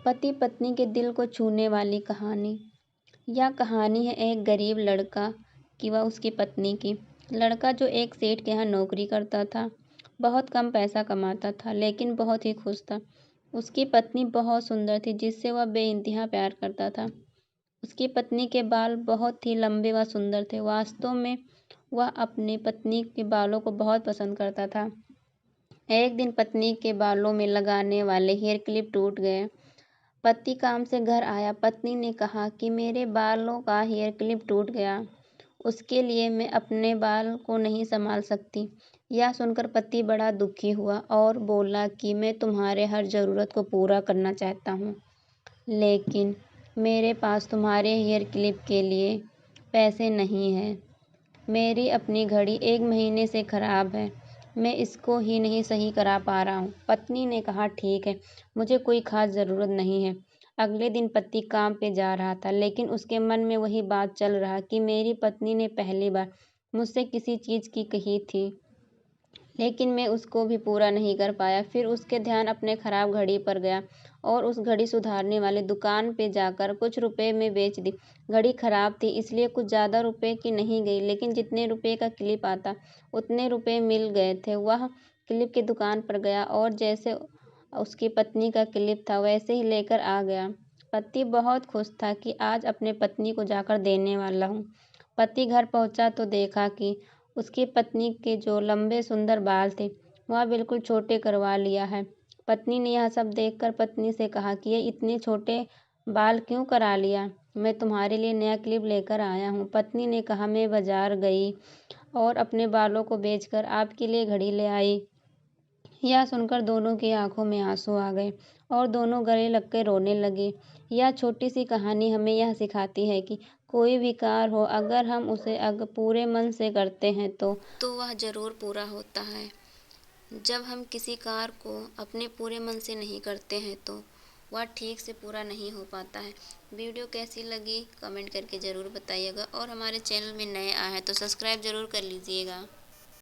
पति पत्नी के दिल को छूने वाली कहानी। यह कहानी है एक गरीब लड़का की व उसकी पत्नी की। लड़का जो एक सेठ के यहाँ नौकरी करता था, बहुत कम पैसा कमाता था लेकिन बहुत ही खुश था। उसकी पत्नी बहुत सुंदर थी जिससे वह बेइंतहा प्यार करता था। उसकी पत्नी के बाल बहुत ही लंबे व सुंदर थे। वास्तव में वह अपनी पत्नी के बालों को बहुत पसंद करता था। एक दिन पत्नी के बालों में लगाने वाले हेयर क्लिप टूट गए। पति काम से घर आया। पत्नी ने कहा कि मेरे बालों का हेयर क्लिप टूट गया, उसके लिए मैं अपने बाल को नहीं संभाल सकती। यह सुनकर पति बड़ा दुखी हुआ और बोला कि मैं तुम्हारे हर ज़रूरत को पूरा करना चाहता हूँ, लेकिन मेरे पास तुम्हारे हेयर क्लिप के लिए पैसे नहीं हैं। मेरी अपनी घड़ी 1 महीने से खराब है, मैं इसको ही नहीं सही करा पा रहा हूँ। पत्नी ने कहा ठीक है, मुझे कोई खास ज़रूरत नहीं है। अगले दिन पति काम पे जा रहा था लेकिन उसके मन में वही बात चल रहा कि मेरी पत्नी ने पहली बार मुझसे किसी चीज़ की कही थी, लेकिन मैं उसको भी पूरा नहीं कर पाया। फिर उसके ध्यान अपने खराब घड़ी पर गया और उस घड़ी सुधारने वाले दुकान पे जाकर कुछ रुपए में बेच दी। घड़ी खराब थी इसलिए कुछ ज़्यादा रुपए की नहीं गई, लेकिन जितने रुपए का क्लिप आता उतने रुपए मिल गए थे। वह क्लिप की दुकान पर गया और जैसे उसकी पत्नी का क्लिप था वैसे ही लेकर आ गया। पति बहुत खुश था कि आज अपने पत्नी को जाकर देने वाला हूँ। पति घर पहुंचा तो देखा कि उसकी पत्नी के जो लंबे सुंदर बाल थे वह बिल्कुल छोटे करवा लिया है। पत्नी ने यह सब देखकर पत्नी से कहा कि ये इतने छोटे बाल क्यों करा लिया? मैं तुम्हारे लिए नया क्लिप लेकर आया हूँ। पत्नी ने कहा मैं बाजार गई और अपने बालों को बेचकर आपके लिए घड़ी ले आई। यह सुनकर दोनों की आंखों में आंसू आ गए और दोनों गले लग कर रोने लगे। यह छोटी सी कहानी हमें यह सिखाती है कि कोई भी कार्य हो, अगर हम उसे पूरे मन से करते हैं तो वह ज़रूर पूरा होता है। जब हम किसी कार्य को अपने पूरे मन से नहीं करते हैं तो वह ठीक से पूरा नहीं हो पाता है। वीडियो कैसी लगी कमेंट करके ज़रूर बताइएगा और हमारे चैनल में नए आए हैं तो सब्सक्राइब ज़रूर कर लीजिएगा।